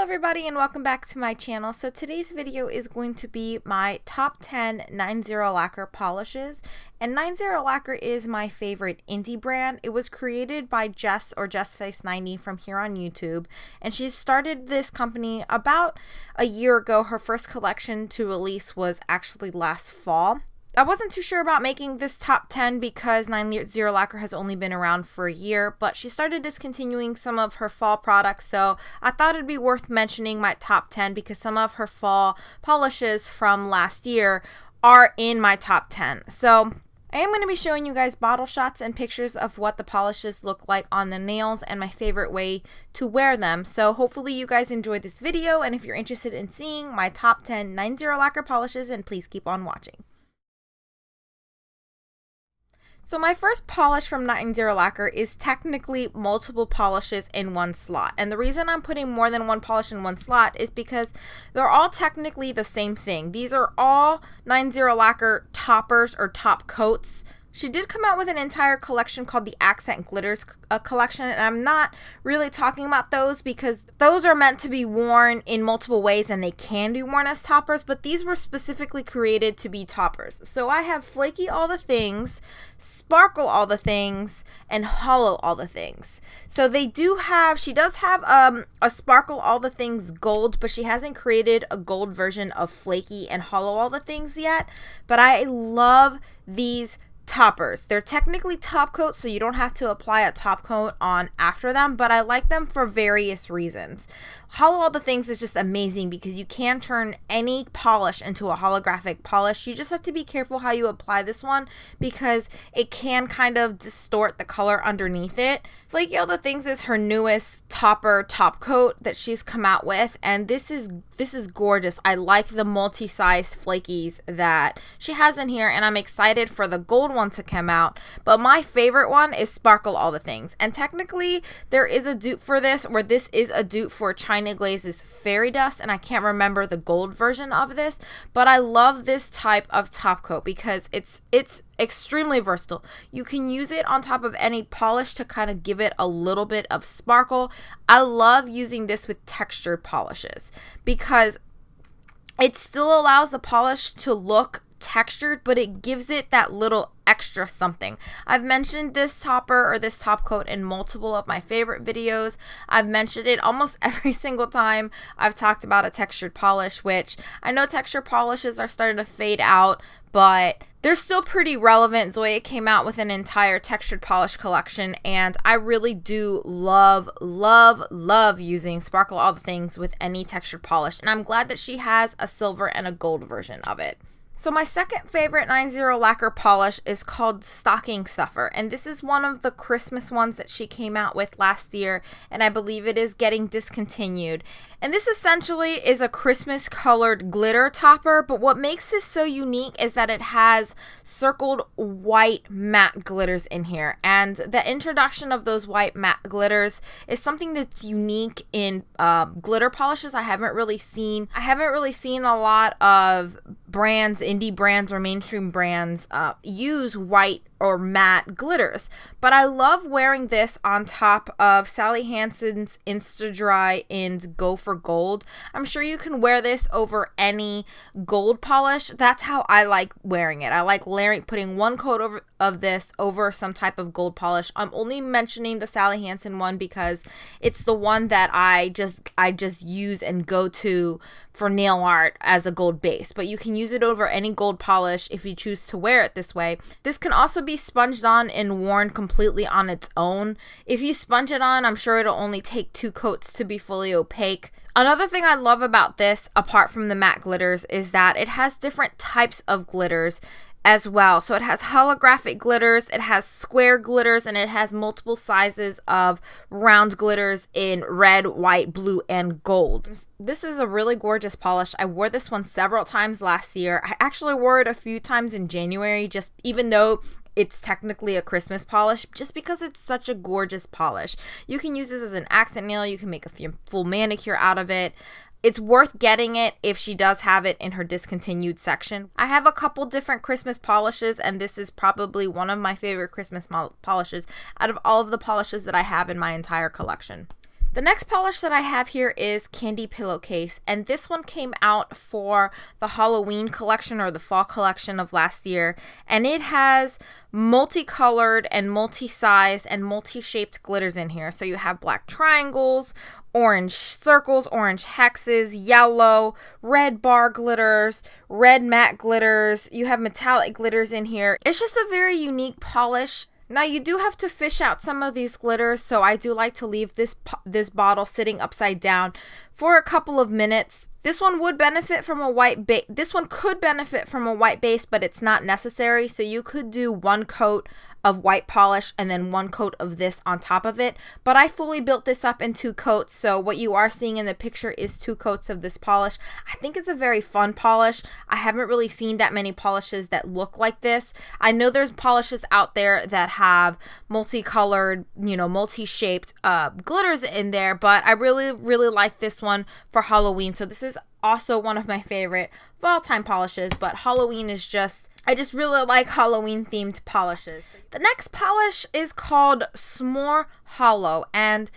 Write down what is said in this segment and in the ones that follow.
everybody and welcome back to my channel. So today's video is going to be my top 10 Nine Zero Lacquer polishes. And Nine Zero Lacquer is my favorite indie brand. It was created by Jess or JessFace90 from here on YouTube. And she started this company about a year ago. Her first collection to release was actually last fall. I wasn't too sure about making this top 10 because Nine Zero Lacquer has only been around for a year, but she started discontinuing some of her fall products, so I thought it'd be worth mentioning my top 10 because some of her fall polishes from last year are in my top 10. So I am going to be showing you guys bottle shots and pictures of what the polishes look like on the nails and my favorite way to wear them. So hopefully you guys enjoyed this video, and if you're interested in seeing my top 10 Nine Zero Lacquer polishes, then please keep on watching. So my first polish from Nine Zero Lacquer is technically multiple polishes in one slot. And the reason I'm putting more than one polish in one slot is because they're all technically the same thing. These are all Nine Zero Lacquer toppers or top coats. She did come out with an entire collection called the Accent Glitters collection, and I'm not really talking about those because those are meant to be worn in multiple ways and they can be worn as toppers, but these were specifically created to be toppers. So I have Flakie All the Things, Sparkle All the Things, and Holo All the Things. So they do have, she does have a Sparkle All the Things gold, but she hasn't created a gold version of Flakie and Holo All the Things yet, but I love these toppers. They're technically top coats, so you don't have to apply a top coat on after them, but I like them for various reasons. Holo All the Things is just amazing because you can turn any polish into a holographic polish. You just have to be careful how you apply this one because it can kind of distort the color underneath it. Flakie All the Things is her newest topper top coat that she's come out with, and this is gorgeous. I like the multi-sized flakies that she has in here, and I'm excited for the gold one to come out. But my favorite one is Sparkle All the Things, and technically there is a dupe for this, or this is a dupe for China Glaze's Fairy Dust, and I can't remember the gold version of this, but I love this type of top coat because it's extremely versatile. You can use it on top of any polish to kind of give it a little bit of sparkle. I love using this with textured polishes because it still allows the polish to look textured, but it gives it that little extra something. I've mentioned this topper or this top coat in multiple of my favorite videos. I've mentioned it almost every single time I've talked about a textured polish, which I know textured polishes are starting to fade out, but they're still pretty relevant. Zoya came out with an entire textured polish collection, and I really do love using Sparkle All the Things with any textured polish, and I'm glad that she has a silver and a gold version of it. So my second favorite Nine Zero Lacquer polish is called Stocking Stuffer, and this is one of the Christmas ones that she came out with last year, and I believe it is getting discontinued. And this essentially is a Christmas colored glitter topper, but what makes this so unique is that it has circled white matte glitters in here, and the introduction of those white matte glitters is something that's unique in glitter polishes. I haven't really seen a lot of brands, indie brands or mainstream brands use white or matte glitters, but I love wearing this on top of Sally Hansen's Insta Dry and Go for Gold. I'm sure you can wear this over any gold polish. That's how I like wearing it. I like putting one coat of this over some type of gold polish. I'm only mentioning the Sally Hansen one because it's the one that I just use and go to for nail art as a gold base, but you can use it over any gold polish if you choose to wear it this way. This can also be sponged on and worn completely on its own. If you sponge it on, I'm sure it'll only take 2 coats to be fully opaque. Another thing I love about this, apart from the matte glitters, is that it has different types of glitters as well. So it has holographic glitters, it has square glitters, and it has multiple sizes of round glitters in red, white, blue, and gold. This is a really gorgeous polish. I wore this one several times last year. I actually wore it a few times in January, just even though it's technically a Christmas polish, just because it's such a gorgeous polish. You can use this as an accent nail. You can make a full manicure out of it. It's worth getting it if she does have it in her discontinued section. I have a couple different Christmas polishes, and this is probably one of my favorite Christmas polishes out of all of the polishes that I have in my entire collection. The next polish that I have here is Candy Pillowcase, and this one came out for the Holo-ween collection or the fall collection of last year, and it has multicolored and multi-sized and multi-shaped glitters in here. So you have black triangles, orange circles, orange hexes, yellow, red bar glitters, red matte glitters. You have metallic glitters in here. It's just a very unique polish. Now you do have to fish out some of these glitters, so I do like to leave this bottle sitting upside down for a couple of minutes. This one would benefit from a white base. This one could benefit from a white base, but it's not necessary. So you could do one coat of white polish and then one coat of this on top of it. But I fully built this up in 2 coats. So what you are seeing in the picture is 2 coats of this polish. I think it's a very fun polish. I haven't really seen that many polishes that look like this. I know there's polishes out there that have multicolored, multi-shaped glitters in there, but I really, really like this one for Holo-ween. So this is also one of my favorite fall time polishes, but Holo-ween is I just really like Holo-ween themed polishes. The next polish is called S'more Holo, and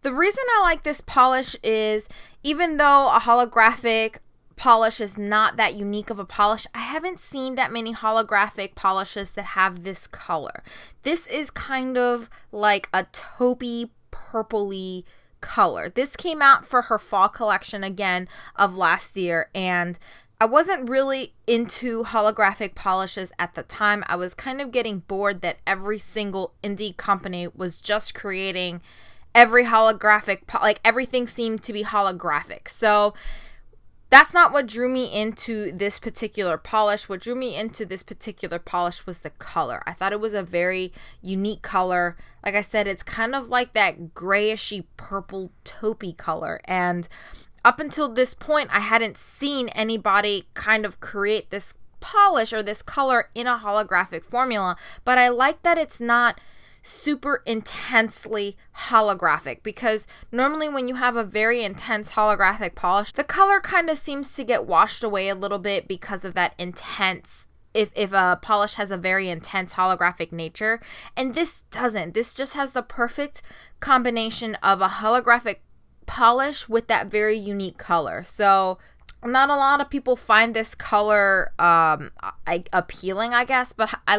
the reason I like this polish is even though a holographic polish is not that unique of a polish, I haven't seen that many holographic polishes that have this color. This is kind of like a taupey, purpley color. This came out for her fall collection again of last year, and I wasn't really into holographic polishes at the time. I was kind of getting bored that every single indie company was just creating every holographic, everything seemed to be holographic. So that's not what drew me into this particular polish. What drew me into this particular polish was the color. I thought it was a very unique color. Like I said, it's kind of like that grayishy purple taupey color. And up until this point, I hadn't seen anybody kind of create this polish or this color in a holographic formula. But I like that it's not super intensely holographic, because normally when you have a very intense holographic polish, the color kind of seems to get washed away a little bit because of that intense, if a polish has a very intense holographic nature. And this doesn't. This just has the perfect combination of a holographic polish with that very unique color. So not a lot of people find this color appealing, I guess, but I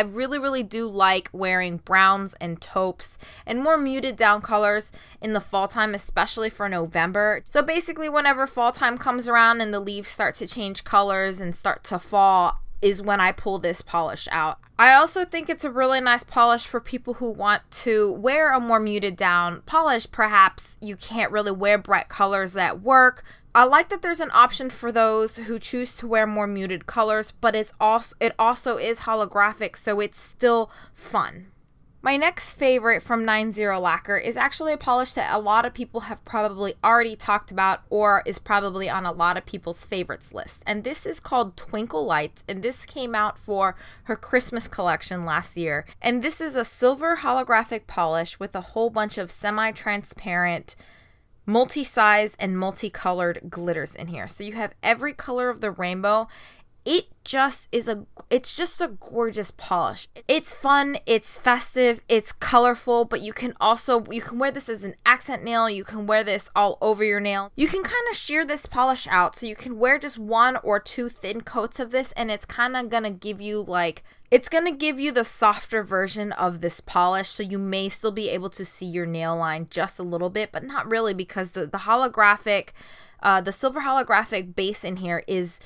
really, really do like wearing browns and taupes and more muted down colors in the fall time, especially for November. So basically whenever fall time comes around and the leaves start to change colors and start to fall is when I pull this polish out. I also think it's a really nice polish for people who want to wear a more muted down polish. Perhaps you can't really wear bright colors at work. I like that there's an option for those who choose to wear more muted colors, but it also is holographic, so it's still fun. My next favorite from 90 Lacquer is actually a polish that a lot of people have probably already talked about or is probably on a lot of people's favorites list. And this is called Twinkle Lights, and this came out for her Christmas collection last year. And this is a silver holographic polish with a whole bunch of semi-transparent multi-size and multicolored glitters in here. So you have every color of the rainbow. It's just a gorgeous polish. It's fun, it's festive, it's colorful, but you can wear this as an accent nail. You can wear this all over your nail. You can kind of shear this polish out, so you can wear just 1 or 2 thin coats of this, and it's kind of gonna give you the softer version of this polish, so you may still be able to see your nail line just a little bit, but not really, because the holographic, the silver holographic base in here is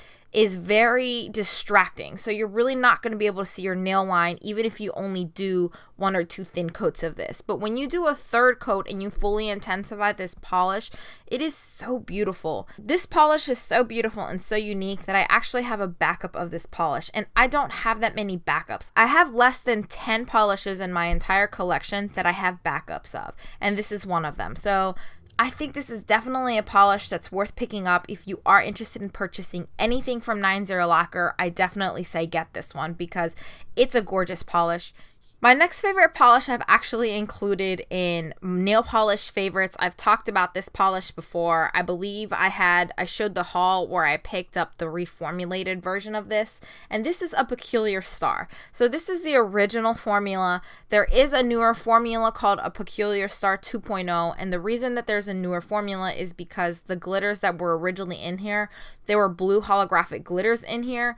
very distracting. So you're really not going to be able to see your nail line even if you only do 1 or 2 thin coats of this. But when you do a 3rd coat and you fully intensify this polish, it is so beautiful. This polish is so beautiful and so unique that I actually have a backup of this polish, and I don't have that many backups. I have less than 10 polishes in my entire collection that I have backups of, and this is one of them. So I think this is definitely a polish that's worth picking up. If you are interested in purchasing anything from 90 Lacquer, I definitely say get this one because it's a gorgeous polish. My next favorite polish I've actually included in nail polish favorites. I've talked about this polish before. I believe I showed the haul where I picked up the reformulated version of this, and this is a Peculiar Star. So this is the original formula. There is a newer formula called a Peculiar Star 2.0, and the reason that there's a newer formula is because the glitters that were originally in here, there were blue holographic glitters in here.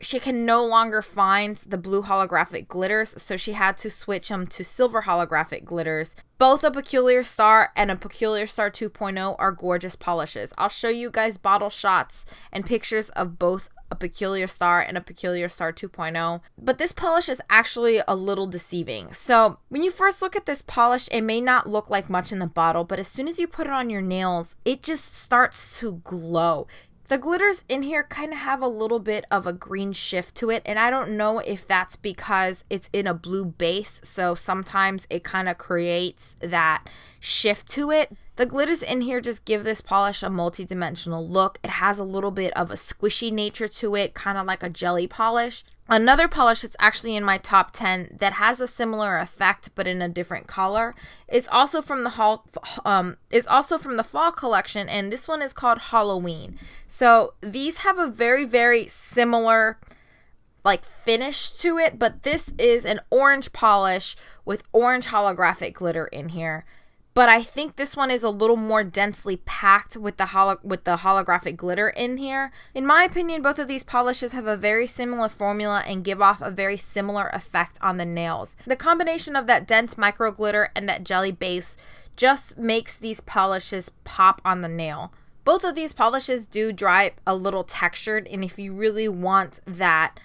She can no longer find the blue holographic glitters, so she had to switch them to silver holographic glitters. Both a Peculiar Star and a Peculiar Star 2.0 are gorgeous polishes. I'll show you guys bottle shots and pictures of both a Peculiar Star and a Peculiar Star 2.0. But this polish is actually a little deceiving. So when you first look at this polish, it may not look like much in the bottle, but as soon as you put it on your nails, it just starts to glow. The glitters in here kind of have a little bit of a green shift to it, and I don't know if that's because it's in a blue base, so sometimes it kind of creates that shift to it. The glitters in here just give this polish a multi-dimensional look. It has a little bit of a squishy nature to it, kind of like a jelly polish. Another polish that's actually in my top 10 that has a similar effect but in a different color is also from the fall collection, and this one is called Holo-ween. So these have a very, very similar like finish to it, but this is an orange polish with orange holographic glitter in here. But I think this one is a little more densely packed with the holographic glitter in here. In my opinion, both of these polishes have a very similar formula and give off a very similar effect on the nails. The combination of that dense micro glitter and that jelly base just makes these polishes pop on the nail. Both of these polishes do dry a little textured, and if you really want that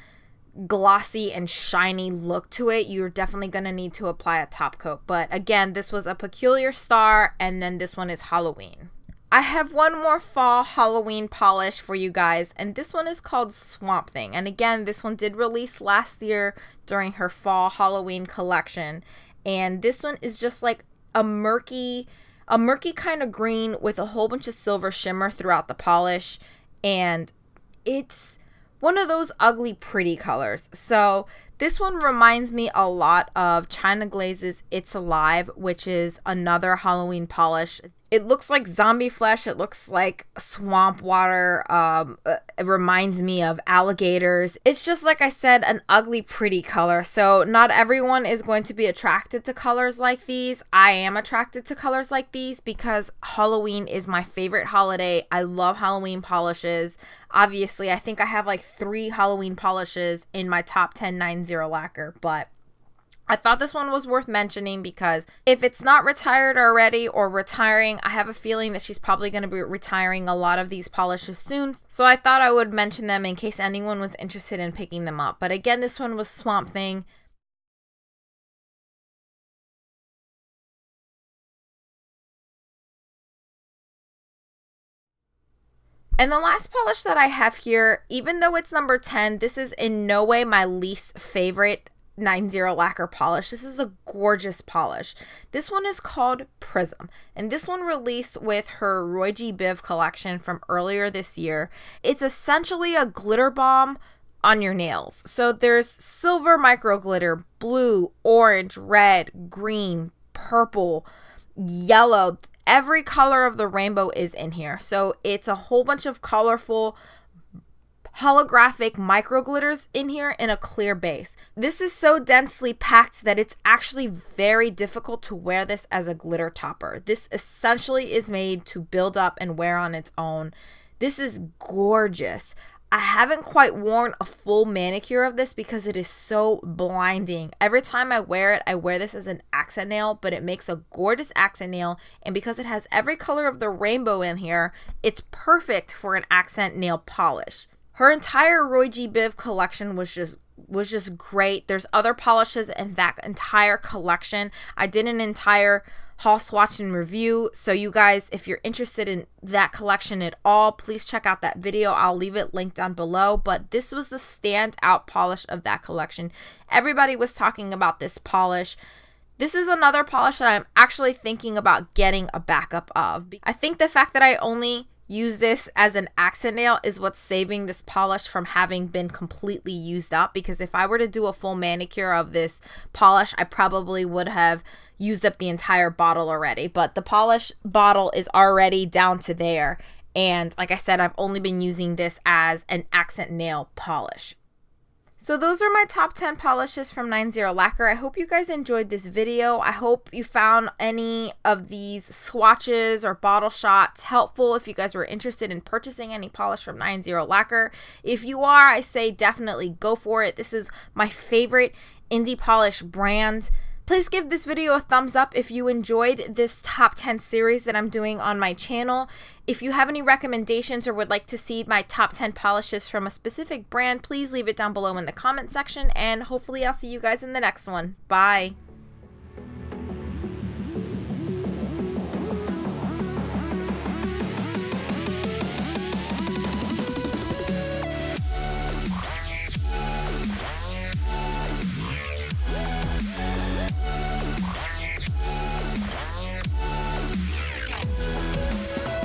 glossy and shiny look to it, you're definitely going to need to apply a top coat. But again, this was a Peculiar Star, and then this one is Holo-ween. I have one more fall Holo-ween polish for you guys, and this one is called Swamp Thing. And again, this one did release last year during her fall Holo-ween collection, and this one is just like a murky kind of green with a whole bunch of silver shimmer throughout the polish, and it's one of those ugly pretty colors. So this one reminds me a lot of China Glaze's It's Alive, which is another Holo-ween polish. It looks like zombie flesh. It looks like swamp water. It reminds me of alligators. It's just, like I said, an ugly pretty color. So not everyone is going to be attracted to colors like these. I am attracted to colors like these because Holo-ween is my favorite holiday. I love Holo-ween polishes. Obviously, I think I have like 3 Holo-ween polishes in my top 10 Nine Zero Lacquer, but I thought this one was worth mentioning because if it's not retired already or retiring, I have a feeling that she's probably going to be retiring a lot of these polishes soon. So I thought I would mention them in case anyone was interested in picking them up. But again, this one was Swamp Thing. And the last polish that I have here, even though it's number 10, this is in no way my least favorite Nine Zero Lacquer polish. This is a gorgeous polish. This one is called Prism, and this one released with her Roy G. Biv collection from earlier this year. It's essentially a glitter balm on your nails. So there's silver micro glitter, blue, orange, red, green, purple, yellow. Every color of the rainbow is in here. So it's a whole bunch of colorful holographic micro glitters in here in a clear base. This is so densely packed that it's actually very difficult to wear this as a glitter topper. This essentially is made to build up and wear on its own. This is gorgeous. I haven't quite worn a full manicure of this because it is so blinding. Every time I wear it, I wear this as an accent nail, but it makes a gorgeous accent nail, and because it has every color of the rainbow in here, it's perfect for an accent nail polish. Her entire Roy G. Biv collection was just great. There's other polishes in that entire collection. I did an entire haul swatch and review, so you guys, if you're interested in that collection at all, please check out that video. I'll leave it linked down below. But this was the standout polish of that collection. Everybody was talking about this polish. This is another polish that I'm actually thinking about getting a backup of. I think the fact that I only use this as an accent nail is what's saving this polish from having been completely used up, because if I were to do a full manicure of this polish, I probably would have used up the entire bottle already. But the polish bottle is already down to there, and like I said, I've only been using this as an accent nail polish. So those are my top 10 polishes from 90 Lacquer. I hope you guys enjoyed this video. I hope you found any of these swatches or bottle shots helpful if you guys were interested in purchasing any polish from 90 Lacquer. If you are, I say definitely go for it. This is my favorite indie polish brand. Please give this video a thumbs up if you enjoyed this top 10 series that I'm doing on my channel. If you have any recommendations or would like to see my top 10 polishes from a specific brand, please leave it down below in the comment section, and hopefully I'll see you guys in the next one. Bye!